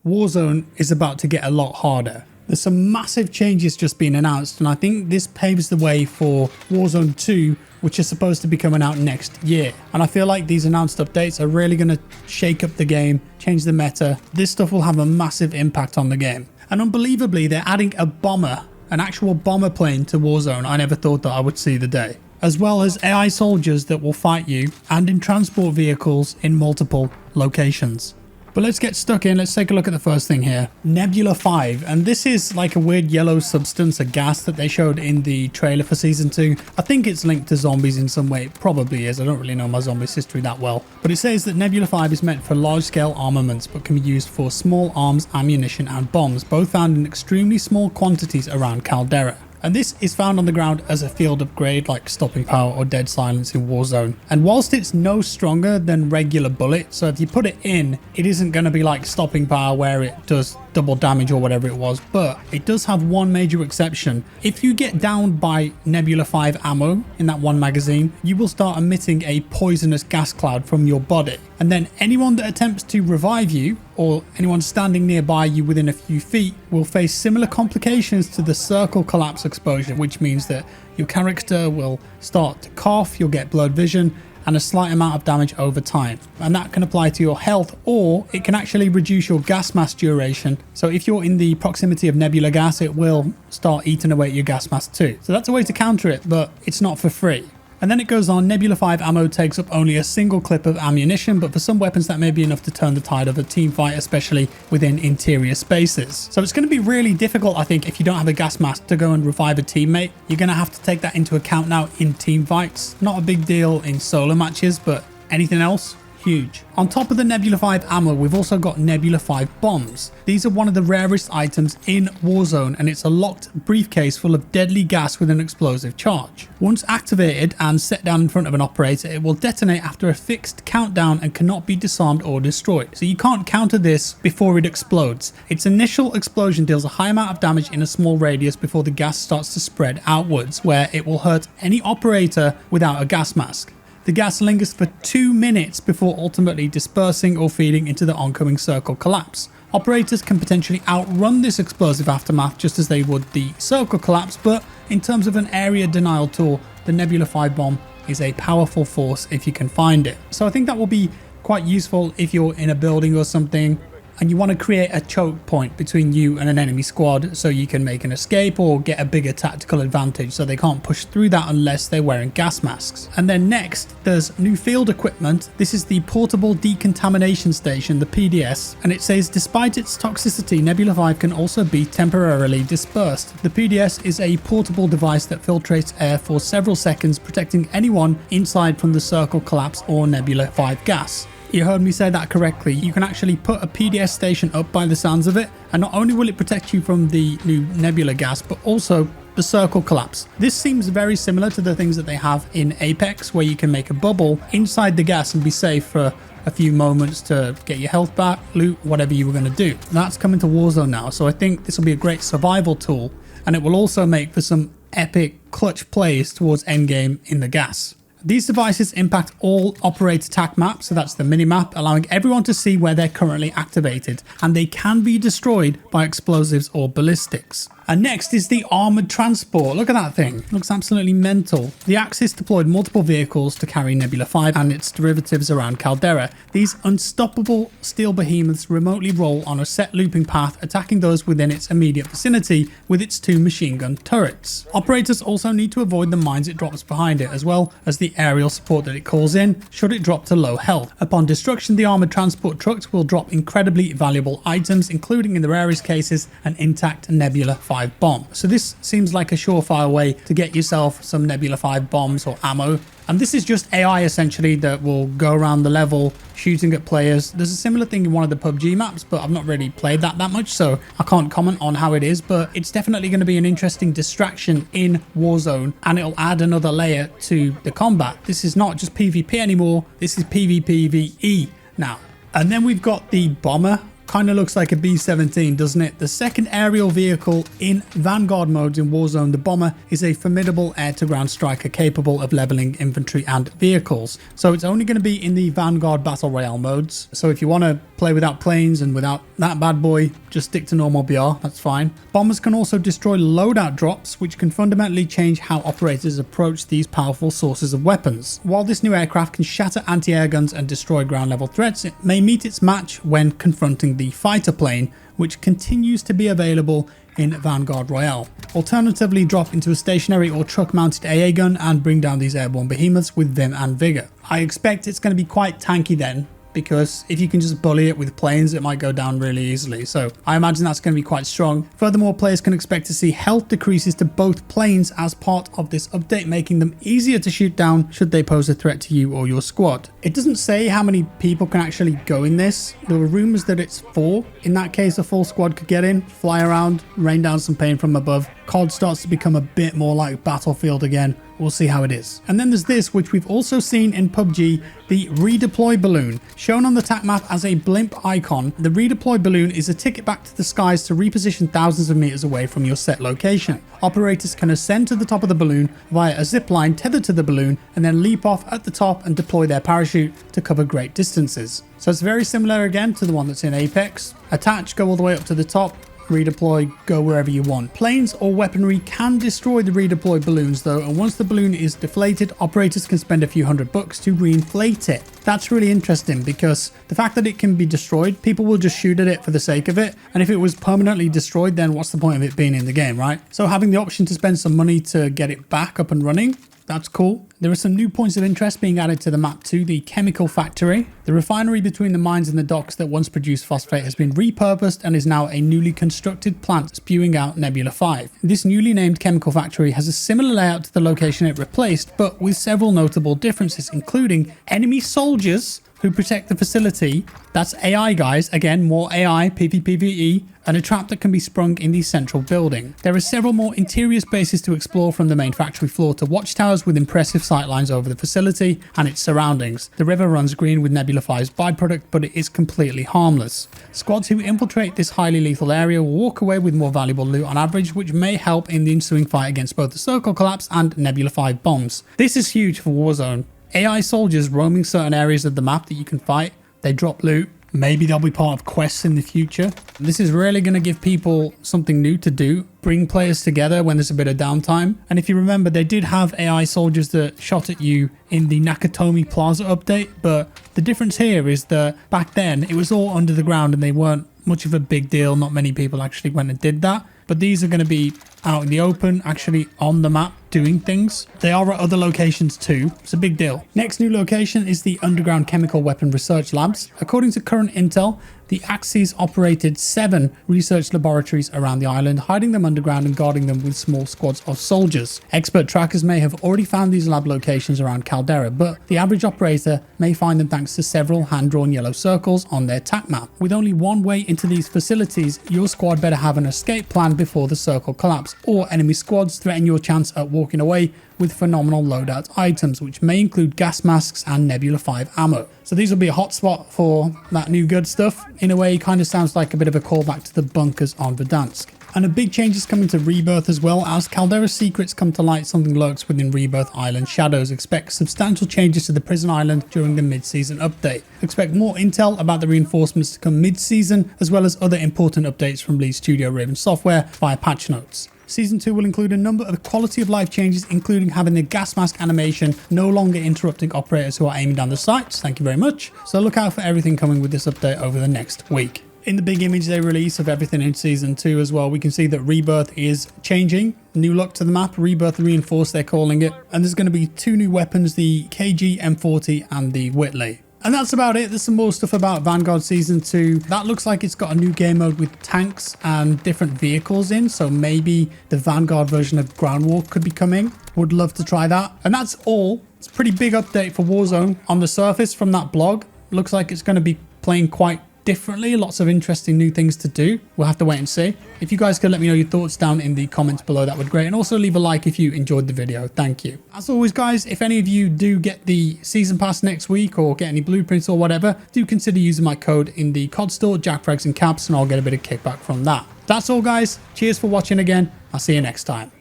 Warzone is about to get a lot harder. There's some massive changes just been announced, and I think this paves the way for Warzone 2, which is supposed to be coming out next year. And I feel like these announced updates are really going to shake up the game, change the meta. This stuff will have a massive impact on the game. And unbelievably, they're adding a bomber, an actual bomber plane to Warzone. I never thought that I would see the day. As well as AI soldiers that will fight you, and in transport vehicles in multiple locations. But let's get stuck in. Let's take a look at the first thing here. Nebula 5. And this is like a weird yellow substance, a gas that they showed in the trailer for Season 2. I think it's linked to zombies in some way. It probably is. I don't really know my zombies history that well. But it says that Nebula 5 is meant for large-scale armaments, but can be used for small arms, ammunition, and bombs, both found in extremely small quantities around Caldera. And this is found on the ground as a field upgrade like stopping power or dead silence in Warzone. And whilst it's no stronger than regular bullet, so if you put it in, it isn't going to be like stopping power where it does double damage or whatever it was, but it does have one major exception. If you get downed by Nebula 5 ammo in that one magazine, you will start emitting a poisonous gas cloud from your body. And then anyone that attempts to revive you, or anyone standing nearby you within a few feet, will face similar complications to the circle collapse exposure, which means that your character will start to cough, you'll get blurred vision, and a slight amount of damage over time. And that can apply to your health, or it can actually reduce your gas mask duration. So if you're in the proximity of nebula gas, it will start eating away at your gas mask too. So that's a way to counter it, but it's not for free. And then it goes on, Nebula 5 ammo takes up only a single clip of ammunition, but for some weapons that may be enough to turn the tide of a team fight, especially within interior spaces. So it's going to be really difficult, I think, if you don't have a gas mask to go and revive a teammate. You're going to have to take that into account now in team fights. Not a big deal in solo matches, but anything else? Huge. On top of the Nebula 5 ammo, we've also got Nebula 5 bombs. These are one of the rarest items in Warzone, and it's a locked briefcase full of deadly gas with an explosive charge. Once activated and set down in front of an operator, it will detonate after a fixed countdown and cannot be disarmed or destroyed. So you can't counter this before it explodes. Its initial explosion deals a high amount of damage in a small radius before the gas starts to spread outwards, where it will hurt any operator without a gas mask. The gas lingers for 2 minutes before ultimately dispersing or feeding into the oncoming circle collapse. Operators can potentially outrun this explosive aftermath just as they would the circle collapse, but in terms of an area denial tool, the Nebula 5 bomb is a powerful force if you can find it. So I think that will be quite useful if you're in a building or something and you want to create a choke point between you and an enemy squad so you can make an escape or get a bigger tactical advantage so they can't push through that unless they're wearing gas masks. And then next, there's new field equipment. This is the Portable Decontamination Station, the PDS, and it says despite its toxicity, Nebula 5 can also be temporarily dispersed. The PDS is a portable device that filtrates air for several seconds, protecting anyone inside from the circle collapse or Nebula 5 gas. You heard me say that correctly. You can actually put a PDS station up by the sounds of it, and not only will it protect you from the new Nebula gas, but also the circle collapse. This seems very similar to the things that they have in Apex, where you can make a bubble inside the gas and be safe for a few moments to get your health back, loot, whatever you were going to do. That's coming to Warzone now, so I think this will be a great survival tool, and it will also make for some epic clutch plays towards endgame in the gas. These devices impact all operator attack maps, so that's the minimap, allowing everyone to see where they're currently activated, and they can be destroyed by explosives or ballistics. And next is the armored transport. Look at that thing. It looks absolutely mental. The Axis deployed multiple vehicles to carry Nebula 5 and its derivatives around Caldera. These unstoppable steel behemoths remotely roll on a set looping path, attacking those within its immediate vicinity with its 2 machine gun turrets. Operators also need to avoid the mines it drops behind it, as well as the aerial support that it calls in should it drop to low health. Upon destruction, the armored transport trucks will drop incredibly valuable items, including in the rarest cases an intact Nebula 5 bomb. So this seems like a surefire way to get yourself some Nebula 5 bombs or ammo. And this is just AI essentially that will go around the level shooting at players. There's a similar thing in one of the PUBG maps, but I've not really played that much, so I can't comment on how it is, but it's definitely going to be an interesting distraction in Warzone, and it'll add another layer to the combat. This is not just PvP anymore, this is PvPvE now. And then we've got the bomber. Kind of looks like a B-17, doesn't it? The second aerial vehicle in Vanguard modes in Warzone, the bomber is a formidable air-to-ground striker capable of leveling infantry and vehicles. So it's only going to be in the Vanguard Battle Royale modes. So if you want to play without planes and without that bad boy, just stick to normal BR, that's fine. Bombers can also destroy loadout drops, which can fundamentally change how operators approach these powerful sources of weapons. While this new aircraft can shatter anti-air guns and destroy ground level threats, it may meet its match when confronting the fighter plane, which continues to be available in Vanguard Royale. Alternatively, drop into a stationary or truck mounted AA gun and bring down these airborne behemoths with vim and vigor. I expect it's going to be quite tanky then, because if you can just bully it with planes, it might go down really easily. So I imagine that's going to be quite strong. Furthermore, players can expect to see health decreases to both planes as part of this update, making them easier to shoot down should they pose a threat to you or your squad. It doesn't say how many people can actually go in this. There were rumors that it's 4. In that case, a full squad could get in, fly around, rain down some pain from above. COD starts to become a bit more like Battlefield again. We'll see how it is. And then there's this, which we've also seen in PUBG, the Redeploy Balloon. Shown on the TAC map as a blimp icon, the Redeploy Balloon is a ticket back to the skies to reposition thousands of meters away from your set location. Operators can ascend to the top of the balloon via a zip line tethered to the balloon and then leap off at the top and deploy their parachute to cover great distances. So it's very similar again to the one that's in Apex. Attach, go all the way up to the top. Redeploy, go wherever you want. Planes or weaponry can destroy the redeploy balloons though, and once the balloon is deflated, operators can spend a few $100 to reinflate it. That's really interesting because the fact that it can be destroyed, people will just shoot at it for the sake of it, and if it was permanently destroyed, then what's the point of it being in the game, right? So having the option to spend some money to get it back up and running, that's cool. There are some new points of interest being added to the map too. The chemical factory. The refinery between the mines and the docks that once produced phosphate has been repurposed and is now a newly constructed plant spewing out Nebula 5. This newly named chemical factory has a similar layout to the location it replaced, but with several notable differences, including enemy soldiers who protect the facility. That's AI guys, again more AI, PvPvE, and a trap that can be sprung in the central building. There are several more interior spaces to explore, from the main factory floor to watchtowers with impressive sightlines over the facility and its surroundings. The river runs green with Nebula 5's byproduct, but it is completely harmless. Squads who infiltrate this highly lethal area will walk away with more valuable loot on average, which may help in the ensuing fight against both the Circle Collapse and Nebula 5 bombs. This is huge for Warzone. AI soldiers roaming certain areas of the map that you can fight, they drop loot. Maybe they'll be part of quests in the future. This is really going to give people something new to do, bring players together when there's a bit of downtime. And if you remember, they did have AI soldiers that shot at you in the Nakatomi Plaza update, but the difference here is that back then it was all under the ground and they weren't much of a big deal. Not many people actually went and did that. But these are going to be out in the open, actually on the map doing things. They are at other locations too. It's a big deal. Next new location is the Underground Chemical Weapon Research Labs. According to current intel, the Axis operated 7 research laboratories around the island, hiding them underground and guarding them with small squads of soldiers. Expert trackers may have already found these lab locations around Caldera, but the average operator may find them thanks to several hand-drawn yellow circles on their TAC map. With only one way into these facilities, your squad better have an escape plan before the circle collapse, or enemy squads threaten your chance at walking away with phenomenal loadout items, which may include gas masks and Nebula 5 ammo. So these will be a hotspot for that new good stuff. In a way, it kind of sounds like a bit of a callback to the bunkers on Verdansk. And a big change is coming to Rebirth as well. As Caldera's secrets come to light, something lurks within Rebirth Island shadows. Expect substantial changes to the prison island during the mid-season update. Expect more intel about the reinforcements to come mid-season, as well as other important updates from lead studio Raven Software via patch notes. Season 2 will include a number of quality of life changes, including having the gas mask animation no longer interrupting operators who are aiming down the sights. Thank you very much. So look out for everything coming with this update over the next week. In the big image they release of everything in Season 2 as well, we can see that Rebirth is changing. New look to the map, Rebirth Reinforced they're calling it. And there's going to be 2 new weapons, the KG M40 and the Whitley. And that's about it. There's some more stuff about Vanguard Season 2. That looks like it's got a new game mode with tanks and different vehicles in. So maybe the Vanguard version of Ground War could be coming. Would love to try that. And that's all. It's a pretty big update for Warzone. On the surface from that blog, looks like it's going to be playing quite differently. Lots of interesting new things to do. We'll have to wait and see. If you guys could let me know your thoughts down in the comments below, that would be great. And also leave a like if you enjoyed the video. Thank you. As always, guys, if any of you do get the season pass next week or get any blueprints or whatever, do consider using my code in the COD store, JackFrags and Caps, and I'll get a bit of kickback from that. That's all, guys. Cheers for watching again. I'll see you next time.